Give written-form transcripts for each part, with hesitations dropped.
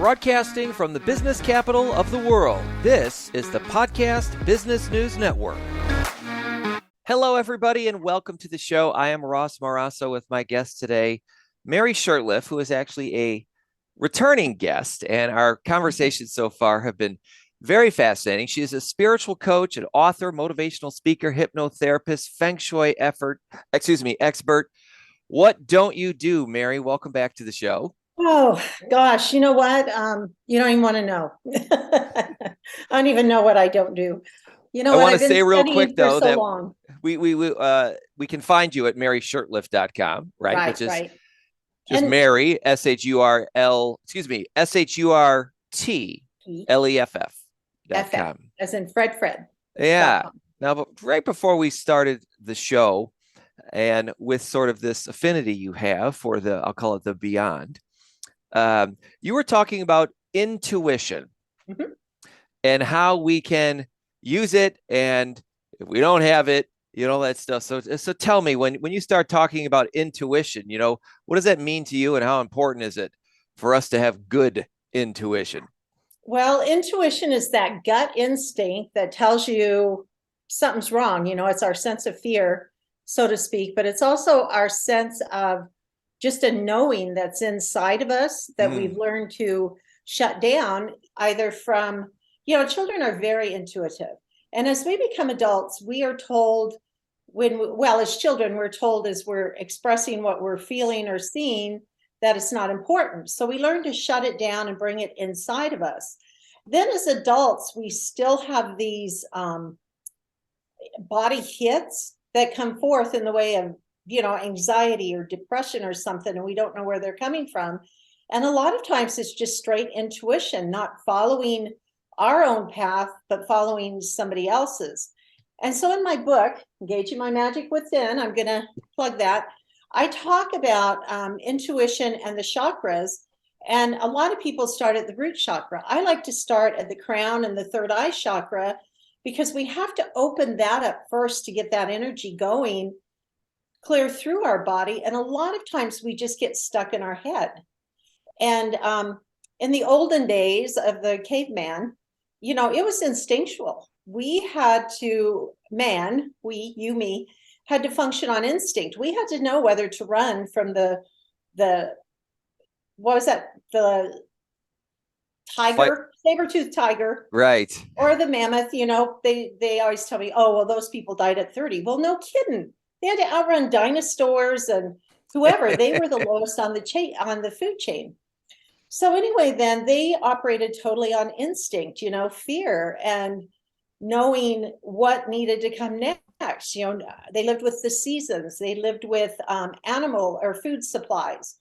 Broadcasting from the business capital of the world, this is the Podcast Business News Network. Hello, everybody, and welcome to the show. I am Ross Marasso with my guest today, Mary Shurtleff, who is actually a returning guest, and our conversations so far have been very fascinating. She is a spiritual coach, an author, motivational speaker, hypnotherapist, Feng Shui expert. What don't you do, Mary? Welcome back to the show. Oh, gosh. You know what? You don't even want to know. I don't even know what I don't do. You know I what? want I've to been say real studying quick, for though, so that long. we can find you at maryshurtleff.com, right? Which is Right. just And Mary, SHURLTLEFF.com. as in Fred. Yeah. Now, but right before we started the show, and with sort of this affinity you have for I'll call it the beyond, you were talking about intuition and how we can use it, and if we don't have it, that stuff. So tell me, when you start talking about intuition, what does that mean to you, and how important is it for us to have good intuition? Well, intuition is that gut instinct that tells you something's wrong. It's our sense of fear, so to speak, but it's also our sense of just a knowing that's inside of us that we've learned to shut down, either from, children are very intuitive. And as we become adults, we are told as children, we're told as we're expressing what we're feeling or seeing, that it's not important. So we learn to shut it down and bring it inside of us. Then as adults, we still have these body hits that come forth in the way of anxiety or depression or something, and we don't know where they're coming from. And a lot of times it's just straight intuition, not following our own path, but following somebody else's. And so in my book, Engaging My Magic Within, I'm going to plug that. I talk about intuition and the chakras. And a lot of people start at the root chakra. I like to start at the crown and the third eye chakra, because we have to open that up first to get that energy going clear through our body. And a lot of times we just get stuck in our head. And in the olden days of the caveman, it was instinctual. We had to, me, had to function on instinct. We had to know whether to run from the what was that? The tiger, saber-toothed tiger. Right. Or the mammoth. They always tell me, oh, well, those people died at 30. Well, no kidding. They had to outrun dinosaurs and whoever. They were the lowest on the food chain. So anyway, then they operated totally on instinct, fear and knowing what needed to come next. They lived with the seasons. They lived with animal or food supplies.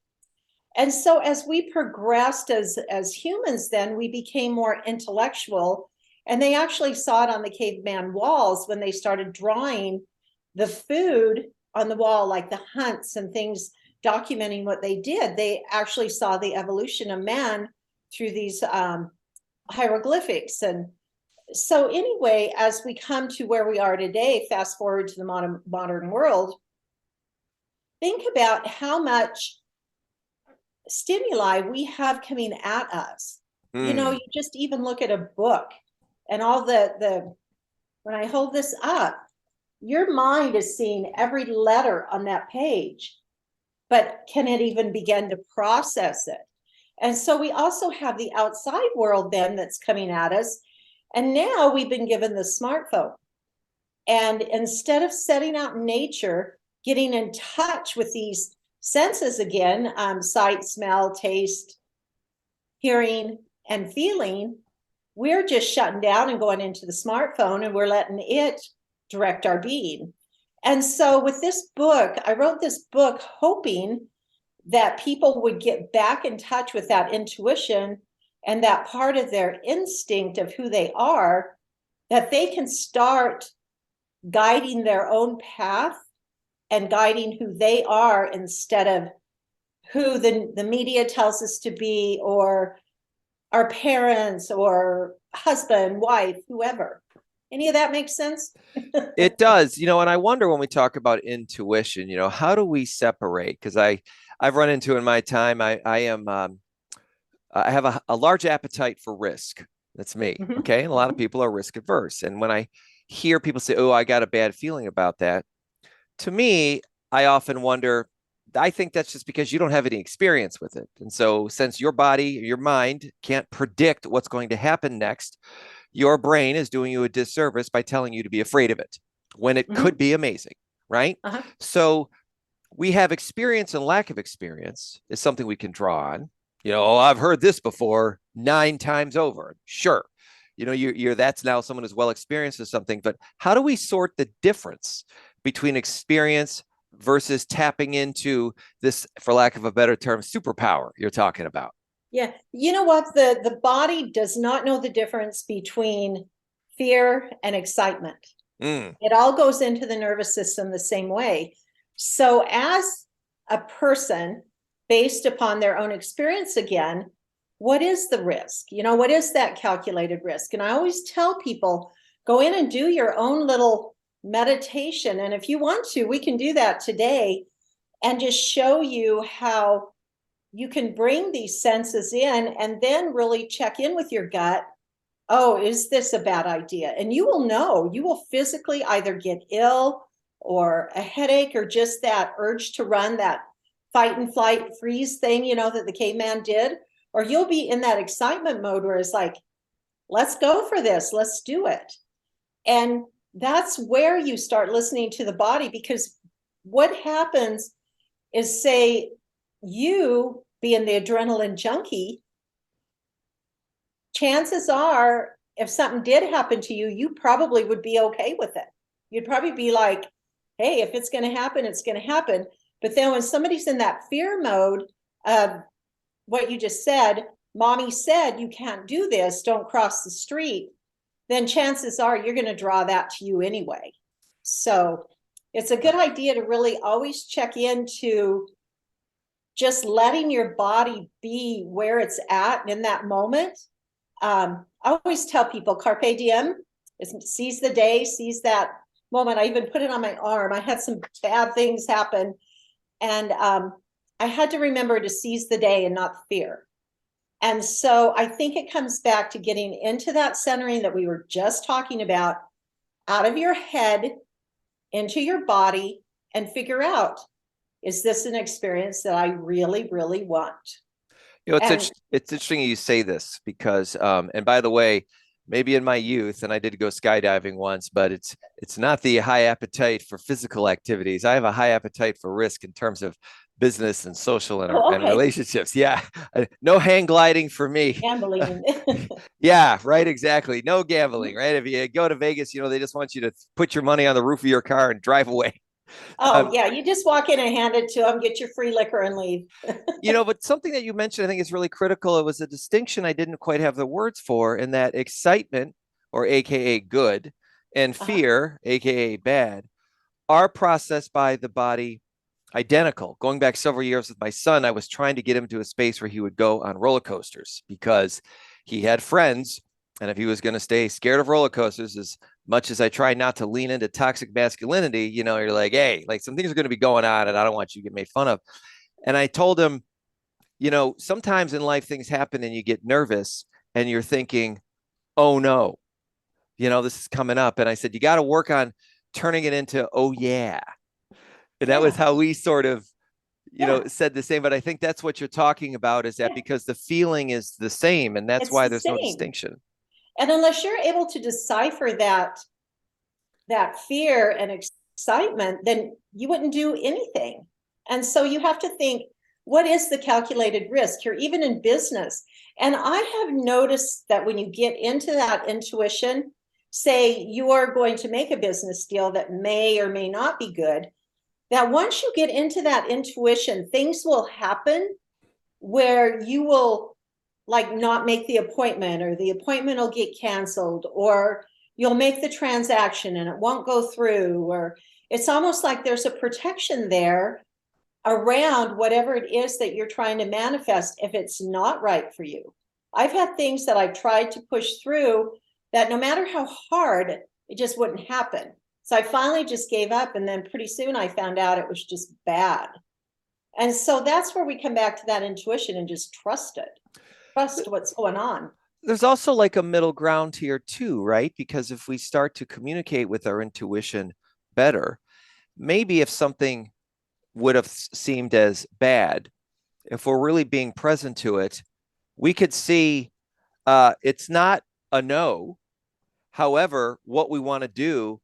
And so as we progressed as humans, then we became more intellectual. And they actually saw it on the caveman walls when they started drawing the food on the wall, like the hunts and things, documenting what they did. They actually saw the evolution of man through these hieroglyphics. And so anyway, as we come to where we are today, fast forward to the modern world, think about how much stimuli we have coming at us. You just even look at a book and all when I hold this up, your mind is seeing every letter on that page, but can it even begin to process it? And so we also have the outside world then that's coming at us. And now we've been given the smartphone. And instead of setting out in nature, getting in touch with these senses again, sight, smell, taste, hearing, and feeling, we're just shutting down and going into the smartphone, and we're letting it direct our being. And so with this book, I wrote this book hoping that people would get back in touch with that intuition and that part of their instinct of who they are, that they can start guiding their own path and guiding who they are instead of who the media tells us to be, or our parents or husband, wife, whoever. Any of that make sense? It does, and I wonder, when we talk about intuition, how do we separate? Because I've run into in my time, I am I have a large appetite for risk. That's me. Mhm, Okay. And a lot of mhm. people are risk averse. And when I hear people say, oh, I got a bad feeling about that, to me, I often wonder, I think that's just because you don't have any experience with it. And so, since your body, your mind can't predict what's going to happen next, your brain is doing you a disservice by telling you to be afraid of it when it could Mhm. be amazing. Right. Uh-huh. So, we have experience and lack of experience is something we can draw on. Oh, I've heard this before 9 times over. Sure. You're that's now someone who's well experienced with something, but how do we sort the difference between experience versus tapping into this, for lack of a better term, superpower you're talking about? Yeah. You know what? The body does not know the difference between fear and excitement. Mm. It all goes into the nervous system the same way. So, as a person, based upon their own experience again, what is the risk? What is that calculated risk? And I always tell people, go in and do your own little meditation. And if you want to, we can do that today and just show you how you can bring these senses in and then really check in with your gut. Oh, is this a bad idea? And you will know, you will physically either get ill or a headache or just that urge to run, that fight and flight freeze thing, that the caveman did. Or you'll be in that excitement mode where it's like, let's go for this, let's do it. And that's where you start listening to the body, because what happens is, say, you being the adrenaline junkie, chances are, if something did happen to you, you probably would be okay with it. You'd probably be like, hey, if it's going to happen, it's going to happen. But then when somebody's in that fear mode, what you just said, mommy said, you can't do this, don't cross the street, then chances are you're going to draw that to you anyway. So it's a good idea to really always check into just letting your body be where it's at in that moment. I always tell people carpe diem, seize the day, seize that moment. I even put it on my arm. I had some bad things happen, and I had to remember to seize the day and not fear. And so I think it comes back to getting into that centering that we were just talking about, out of your head into your body, and figure out, is this an experience that I really, really want? And It's interesting you say this because, and by the way, maybe in my youth, and I did go skydiving once, but it's not the high appetite for physical activities. I have a high appetite for risk in terms of business and social and okay, relationships. Yeah, no hang gliding for me. gambling. Yeah, right, exactly. No gambling, right? If you go to Vegas, they just want you to put your money on the roof of your car and drive away. Oh, Um, yeah, you just walk in and hand it to them, get your free liquor and leave. but something that you mentioned, I think is really critical. It was a distinction I didn't quite have the words for, in that excitement, or AKA good, and Uh-huh. fear, AKA bad, are processed by the body identical. Going back several years with my son, I was trying to get him to a space where he would go on roller coasters because he had friends. And if he was going to stay scared of roller coasters, as much as I try not to lean into toxic masculinity, you're like, hey, like some things are going to be going on and I don't want you to get made fun of. And I told him, sometimes in life things happen and you get nervous and you're thinking, oh no, this is coming up. And I said, you got to work on turning it into, oh yeah. And that was Yeah, how we sort of, yeah, said the same. But I think that's what you're talking about, is that yeah. because the feeling is the same. And that's It's why the there's no same. distinction. And unless you're able to decipher that fear and excitement, then you wouldn't do anything. And so you have to think, what is the calculated risk here, even in business? And I have noticed that when you get into that intuition, say you are going to make a business deal that may or may not be good, that once you get into that intuition, things will happen where you will like not make the appointment, or the appointment will get canceled, or you'll make the transaction and it won't go through, or it's almost like there's a protection there around whatever it is that you're trying to manifest if it's not right for you. I've had things that I've tried to push through that no matter how hard, it just wouldn't happen. So I finally just gave up, and then pretty soon I found out it was just bad. And so that's where we come back to that intuition and just trust it. trust what's going on. There's also like a middle ground here too, right? Because if we start to communicate with our intuition better, maybe if something would have seemed as bad, if we're really being present to it, we could see it's not a no. However, what we want to do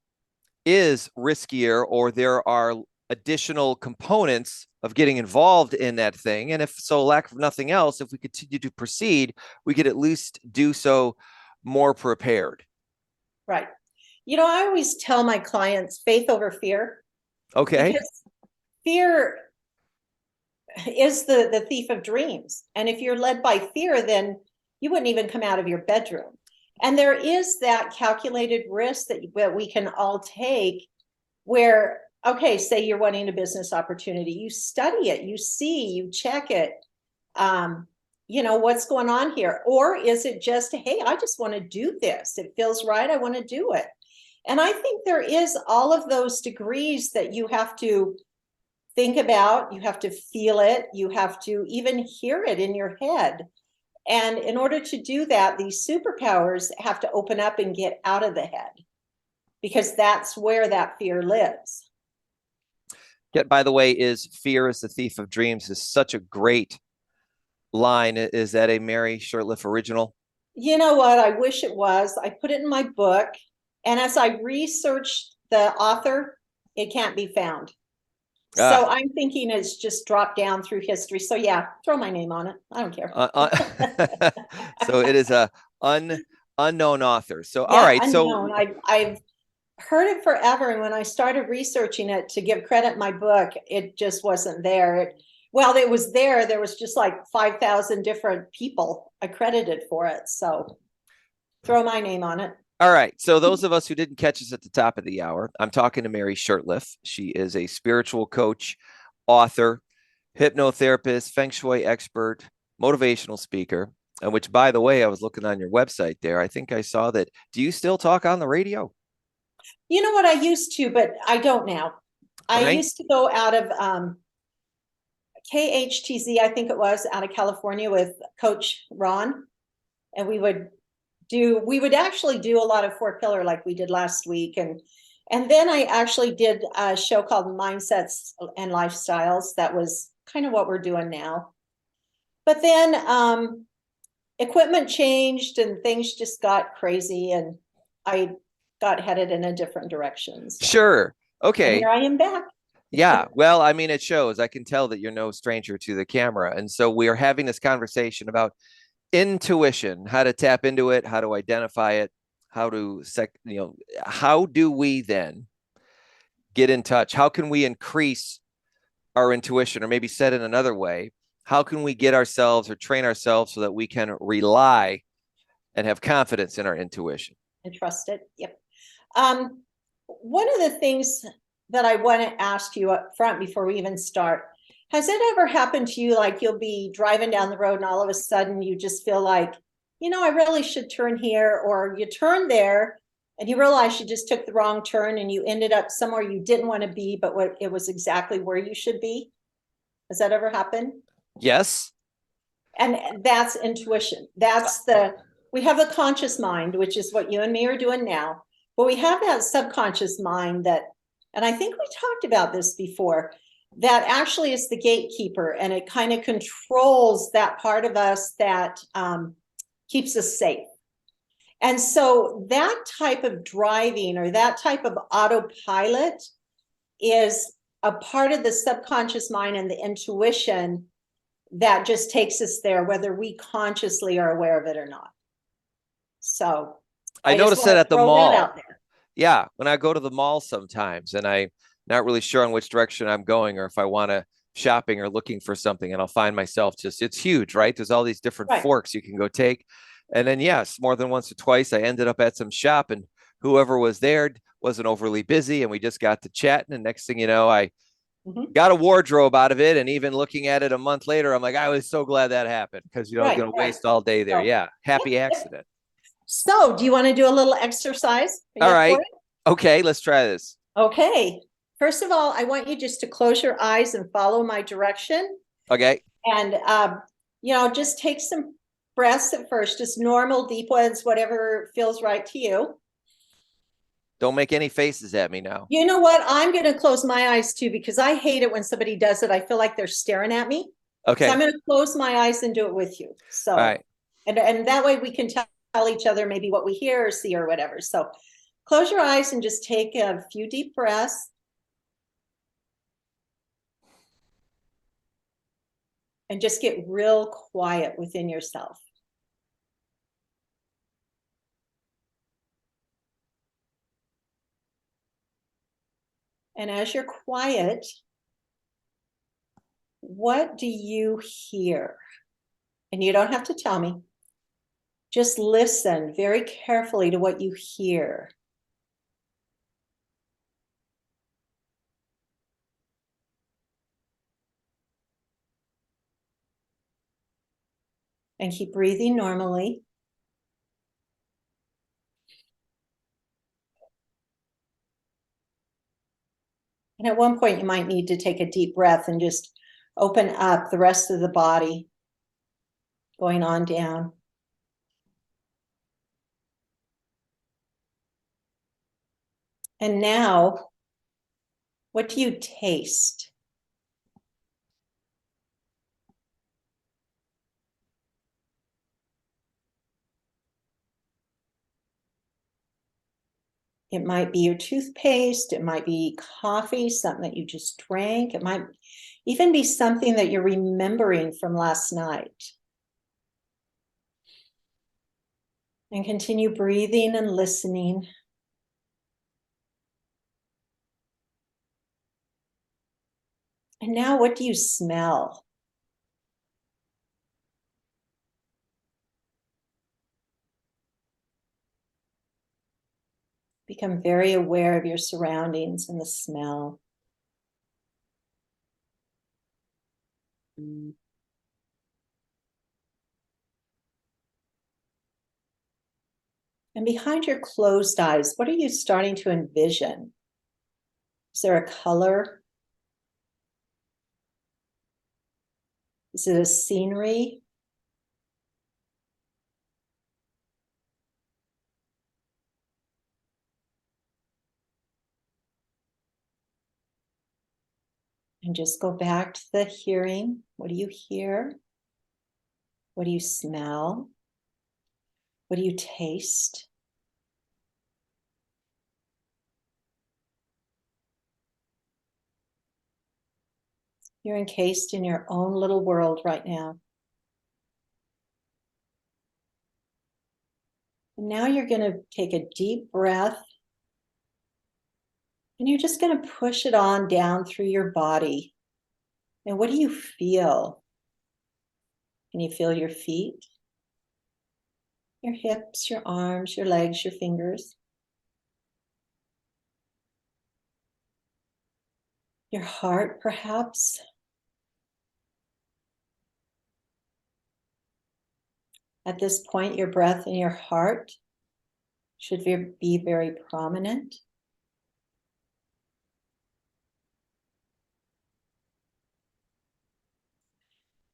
is riskier, or there are additional components of getting involved in that thing. And if so, lack of nothing else, if we continue to proceed, we could at least do so more prepared. Right. I always tell my clients faith over fear, Okay. because fear is the thief of dreams. And if you're led by fear, then you wouldn't even come out of your bedroom. And there is that calculated risk that we can all take where, okay, say you're wanting a business opportunity, you study it, you see, you check it, what's going on here? Or is it just, hey, I just want to do this. It feels right. I want to do it. And I think there is all of those degrees that you have to think about, you have to feel it, you have to even hear it in your head. And in order to do that, these superpowers have to open up and get out of the head, because that's where that fear lives. By the way, is fear is the thief of dreams is such a great line. Is that a Mary Shurtleff original? You know what? I wish it was. I put it in my book. And as I researched the author, it can't be found. So I'm thinking it's just dropped down through history. So yeah, throw my name on it. I don't care. So it is a unknown author. So yeah, all right. Unknown. So I've heard it forever. And when I started researching it to give credit my book, it just wasn't there. It was there. There was just like 5,000 different people accredited for it. So throw my name on it. All right. So those of us who didn't catch us at the top of the hour, I'm talking to Mary Shurtleff. She is a spiritual coach, author, hypnotherapist, Feng Shui expert, motivational speaker. And which, by the way, I was looking on your website there. I think I saw that. Do you still talk on the radio? You know what? I used to, but I don't now. I used to go out of KHTZ, I think it was, out of California with Coach Ron. And we would actually do a lot of 4-pillar like we did last week. And then I actually did a show called Mindsets and Lifestyles. That was kind of what we're doing now. But then equipment changed and things just got crazy, and I got headed in a different direction. So. Sure. Okay. And here I am back. Yeah. Well, I mean, it shows. I can tell that you're no stranger to the camera. And so we are having this conversation about intuition, how to tap into it, how to identify it, how do we then get in touch? How can we increase our intuition? Or maybe said in another way, how can we get ourselves or train ourselves so that we can rely and have confidence in our intuition? And trust it. Yep. One of the things that I want to ask you up front before we even start, has it ever happened to you, like you'll be driving down the road and all of a sudden you just feel like, I really should turn here, or you turn there and you realize you just took the wrong turn and you ended up somewhere you didn't want to be, but it was exactly where you should be? Has that ever happened? Yes. And that's intuition. We have a conscious mind, which is what you and me are doing now, but we have that subconscious mind and I think we talked about this before, that actually is the gatekeeper, and it kind of controls that part of us that keeps us safe. And so that type of driving, or that type of autopilot, is a part of the subconscious mind and the intuition that just takes us there, whether we consciously are aware of it or not. So I noticed that at the mall. Yeah, when I go to the mall sometimes and I'm not really sure on which direction I'm going, or if I want to shopping or looking for something, and I'll find myself it's huge, right? There's all these different forks you can go take. And then, yes, more than once or twice, I ended up at some shop and whoever was there wasn't overly busy. And we just got to chatting. And next thing you know, I got a wardrobe out of it. And even looking at it a month later, I'm like, I was so glad that happened, because, I was going to waste all day there. Yeah. Happy accident. So do you want to do a little exercise? All right. Okay, let's try this. Okay. First of all, I want you just to close your eyes and follow my direction. Okay. And, just take some breaths at first, just normal, deep ones, whatever feels right to you. Don't make any faces at me now. You know what? I'm going to close my eyes too, because I hate it when somebody does it. I feel like they're staring at me. Okay. So I'm going to close my eyes and do it with you. So, all right. And that way we can tell each other maybe what we hear or see or whatever. So close your eyes and just take a few deep breaths. And just get real quiet within yourself. And as you're quiet, what do you hear? And you don't have to tell me. Just listen very carefully to what you hear. And keep breathing normally. And at one point, you might need to take a deep breath and just open up the rest of the body, going on down. And now, what do you taste? It might be your toothpaste. It might be coffee, something that you just drank. It might even be something that you're remembering from last night. And continue breathing and listening. And now, what do you smell? Become very aware of your surroundings and the smell. And behind your closed eyes, what are you starting to envision? Is there a color? Is it a scenery? And just go back to the hearing. What do you hear? What do you smell? What do you taste? You're encased in your own little world right now. And now you're going to take a deep breath. And you're just going to push it on down through your body. And what do you feel? Can you feel your feet? Your hips, your arms, your legs, your fingers? Your heart, perhaps? At this point, your breath and your heart should be very prominent.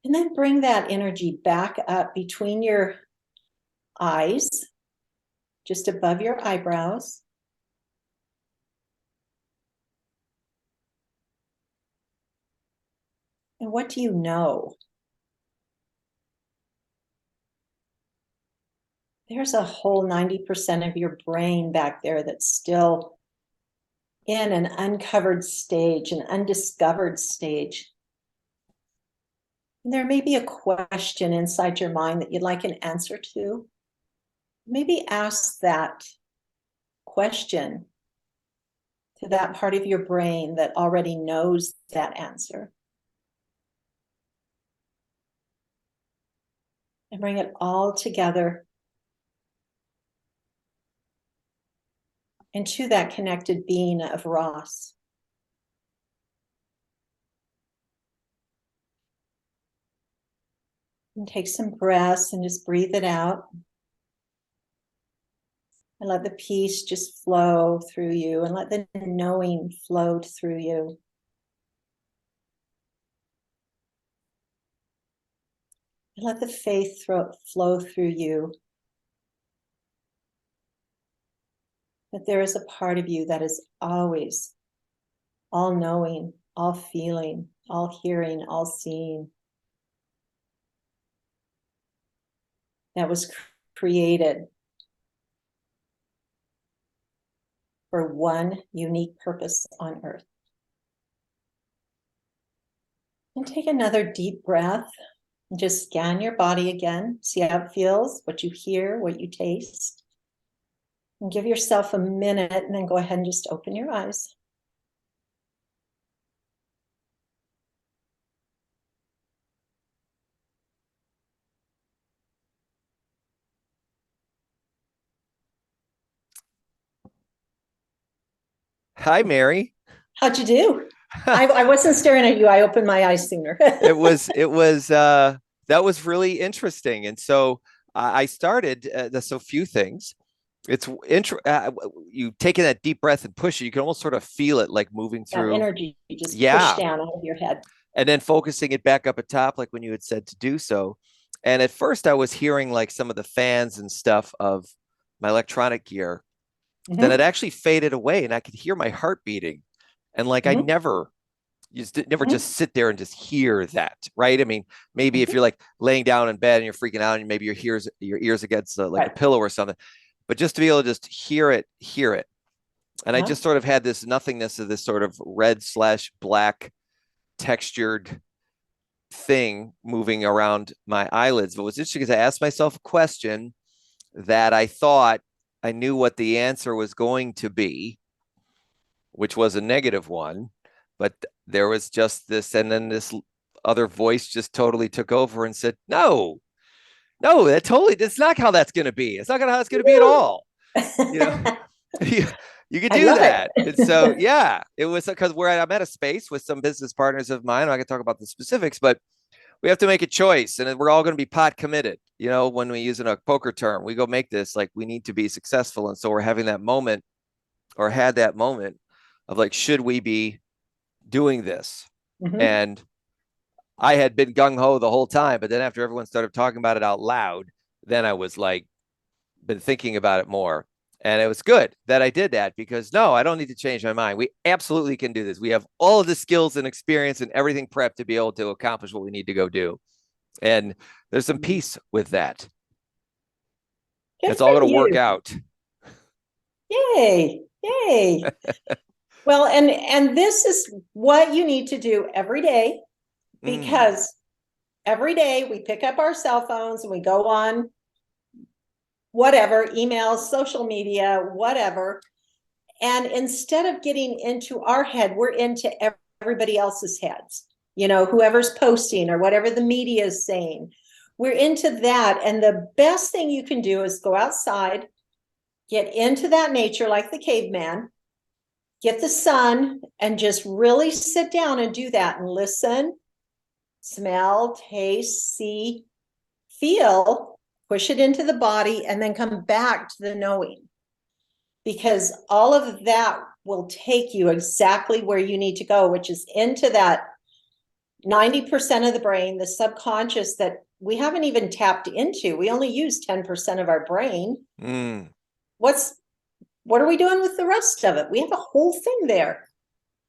And then bring that energy back up between your eyes, just above your eyebrows. And what do you know? There's a whole 90% of your brain back there that's still in an uncovered stage, an undiscovered stage. And there may be a question inside your mind that you'd like an answer to. Maybe ask that question to that part of your brain that already knows that answer. And bring it all together into that connected being of Ross. And take some breaths and just breathe it out. And let the peace just flow through you, and let the knowing flow through you. And let the faith flow through you. That there is a part of you that is always all knowing, all feeling, all hearing, all seeing. That was created for one unique purpose on earth. And take another deep breath and just scan your body again. See how it feels, what you hear, what you taste. And give yourself a minute and then go ahead and just open your eyes. Hi, Mary. How'd you do? I wasn't staring at you. I opened my eyes sooner. That was really interesting. And so I started, there's a few things. You taking that deep breath and push it, you can almost sort of feel it like moving That through. energy you just push down out of your head. And then focusing it back up at top, like when you had said to do so. And at first I was hearing like some of the fans and stuff of my electronic gear. Then it actually faded away and I could hear my heart beating. And like I never just sit there and just hear that, right? I mean, maybe if you're like laying down in bed and you're freaking out and maybe your ears against like a pillow or something, but just to be able to just hear it. And I just sort of had this nothingness of this sort of red/black textured thing moving around my eyelids. But it was interesting because I asked myself a question that I thought I knew what the answer was going to be, which was a negative one. But there was just this, and then this other voice just totally took over and said, no, that's not how that's going to be. It's not how it's going to be at all. You could do that. And so, yeah, it was because I'm at a space with some business partners of mine. I can talk about the specifics, but we have to make a choice and we're all going to be pot committed. When we use a poker term, we go make this, like we need to be successful. And so we're having that moment or had that moment of like, should we be doing this? And I had been gung-ho the whole time, but then after everyone started talking about it out loud, then I was like, been thinking about it more. And it was good that I did that because no, I don't need to change my mind. We absolutely can do this. We have all of the skills and experience and everything prepped to be able to accomplish what we need to go do. And there's some peace with that. It's all going to work out. Yay. Well, and this is what you need to do every day, because every day we pick up our cell phones and we go on whatever, emails, social media, whatever. And instead of getting into our head, we're into everybody else's heads, whoever's posting or whatever the media is saying. We're into that. And the best thing you can do is go outside, get into that nature like the caveman, get the sun, and just really sit down and do that and listen, smell, taste, see, feel, push it into the body, and then come back to the knowing. Because all of that will take you exactly where you need to go, which is into that 90% of the brain, the subconscious that we haven't even tapped into. We only use 10% of our brain. What are we doing with the rest of it? We have a whole thing there.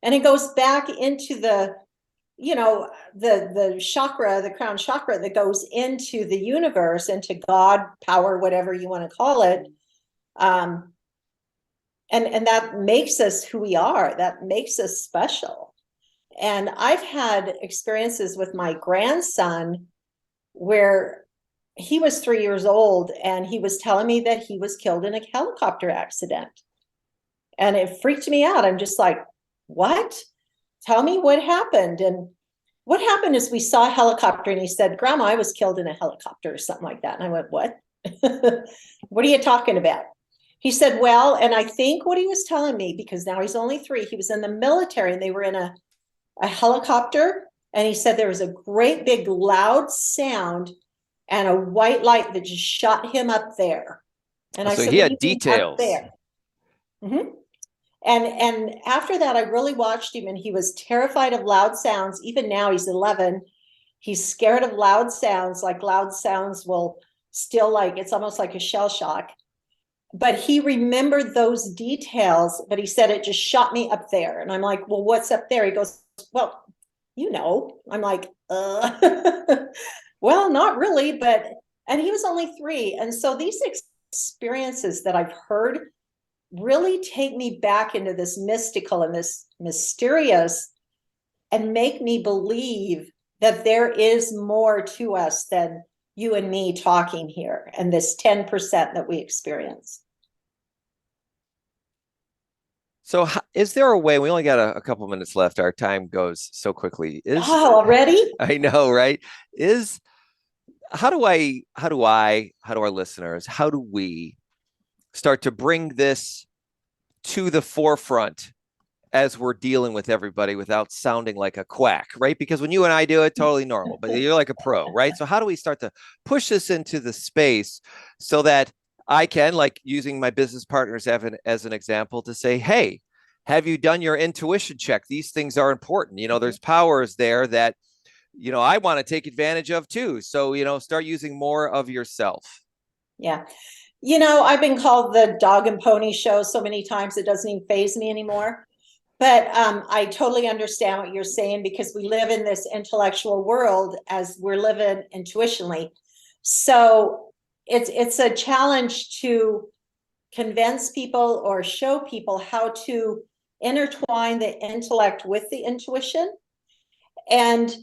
And it goes back into the chakra, the crown chakra that goes into the universe, into God, power, whatever you want to call it. And that makes us who we are. That makes us special. And I've had experiences with my grandson where he was 3 years old and he was telling me that he was killed in a helicopter accident. And it freaked me out. I'm just like, what? Tell me what happened. And what happened is we saw a helicopter and he said, Grandma, I was killed in a helicopter or something like that. And I went, what? What are you talking about? He said, well, and I think what he was telling me, because now he's only 3, he was in the military and they were in a helicopter. And he said there was a great big loud sound and a white light that just shot him up there. And I said, he had details. There? And after that, I really watched him and he was terrified of loud sounds. Even now he's 11. He's scared of loud sounds, like loud sounds will still, like, it's almost like a shell shock. But he remembered those details, but he said it just shot me up there. And I'm like, well, what's up there? He goes, well, I'm like, well, not really, and he was only 3. And so these experiences that I've heard really take me back into this mystical and this mysterious, and make me believe that there is more to us than you and me talking here and this 10% that we experience. So is there a way, we only got a couple minutes left. Our time goes so quickly. Already? I know, right? How do our listeners, how do we start to bring this to the forefront as we're dealing with everybody without sounding like a quack, right? Because when you and I do it, totally normal, but you're like a pro, right? So how do we start to push this into the space so that I can, like using my business partners as an example, to say, hey, have you done your intuition check? These things are important. There's powers there that, I want to take advantage of too. So, start using more of yourself. Yeah. I've been called the dog and pony show so many times, it doesn't even faze me anymore. But I totally understand what you're saying, because we live in this intellectual world as we're living intuitionally. So it's a challenge to convince people or show people how to intertwine the intellect with the intuition. And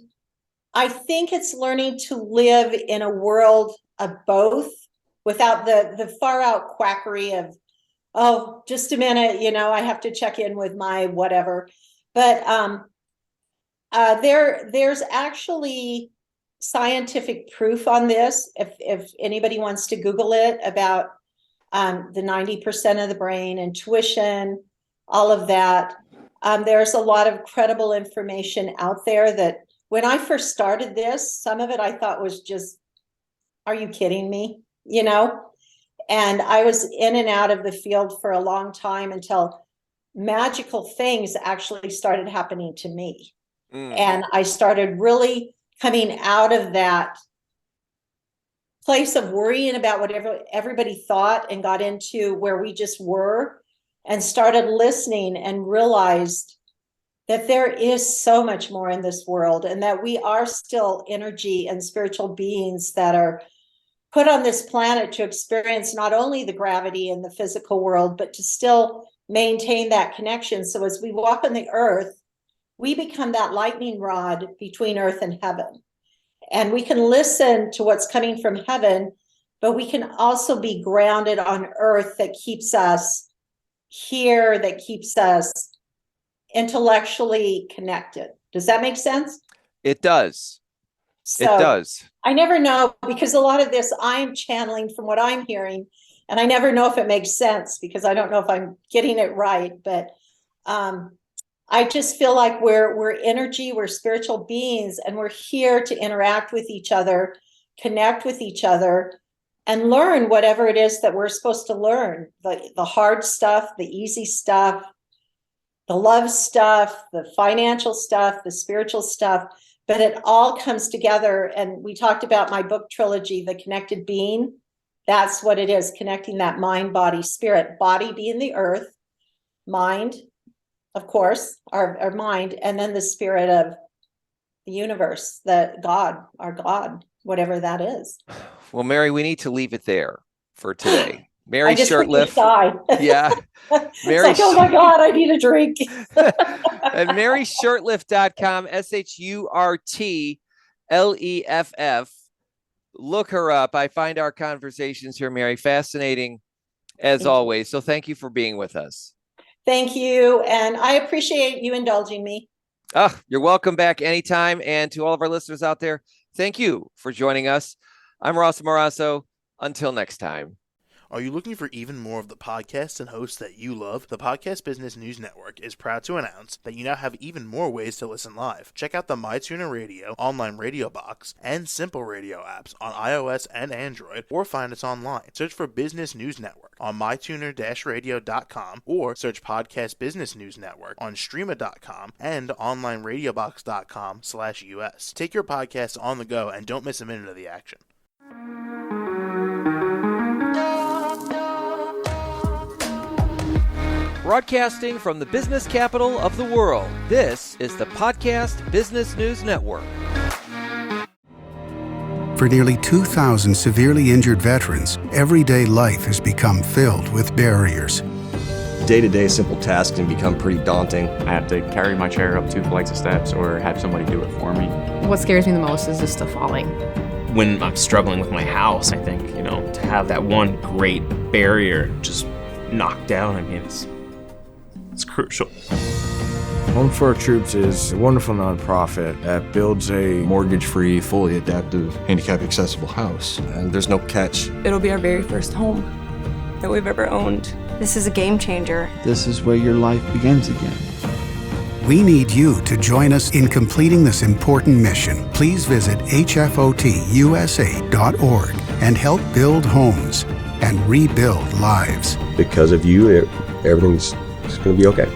I think it's learning to live in a world of both without the far out quackery of, oh, just a minute, I have to check in with my whatever. But there's actually scientific proof on this. If anybody wants to Google it, about the 90% of the brain, intuition, all of that. There's a lot of credible information out there that when I first started this, some of it I thought was just, are you kidding me? And I was in and out of the field for a long time until magical things actually started happening to me. And I started really coming out of that place of worrying about whatever everybody thought, and got into where we just were and started listening and realized that there is so much more in this world, and that we are still energy and spiritual beings that are put on this planet to experience not only the gravity in the physical world, but to still maintain that connection. So as we walk on the earth, we become that lightning rod between earth and heaven. And we can listen to what's coming from heaven, but we can also be grounded on earth, that keeps us here, that keeps us intellectually connected. Does that make sense? It does. So it does. I never know, because a lot of this I'm channeling from what I'm hearing, and I never know if it makes sense, because I don't know if I'm getting it right. But I just feel like we're energy, we're spiritual beings, and we're here to interact with each other, connect with each other, and learn whatever it is that we're supposed to learn. The hard stuff, the easy stuff, the love stuff, the financial stuff, the spiritual stuff. But it all comes together. And we talked about my book trilogy, The Connected Being. That's what it is, connecting that mind, body, spirit. Body being the earth, mind, of course, our mind, and then the spirit of the universe, the God, our God, whatever that is. Well, Mary, we need to leave it there for today. Mary Shurtleff. Yeah. Mary, it's like, oh my God, I need a drink. And MaryShurtleff.com, SHURTLEFF. Look her up. I find our conversations here, Mary, fascinating as always. So thank you for being with us. Thank you. And I appreciate you indulging me. Oh, you're welcome back anytime. And to all of our listeners out there, thank you for joining us. I'm Ross Morasso. Until next time. Are you looking for even more of the podcasts and hosts that you love? The Podcast Business News Network is proud to announce that you now have even more ways to listen live. Check out the MyTuner Radio, online radio box, and Simple Radio apps on iOS and Android, or find us online. Search for Business News Network on mytuner-radio.com, or search Podcast Business News Network on streama.com and onlineradiobox.com/US. Take your podcast on the go and don't miss a minute of the action. Broadcasting from the business capital of the world, this is the Podcast Business News Network. For nearly 2,000 severely injured veterans, everyday life has become filled with barriers. Day-to-day simple tasks can become pretty daunting. I have to carry my chair up 2 flights of steps or have somebody do it for me. What scares me the most is just the falling. When I'm struggling with my house, I think, to have that one great barrier just knocked down, it's crucial. Home for Our Troops is a wonderful nonprofit that builds a mortgage-free, fully adaptive, handicap-accessible house. And there's no catch. It'll be our very first home that we've ever owned. This is a game changer. This is where your life begins again. We need you to join us in completing this important mission. Please visit hfotusa.org and help build homes and rebuild lives. Because of you, everything's going to be okay.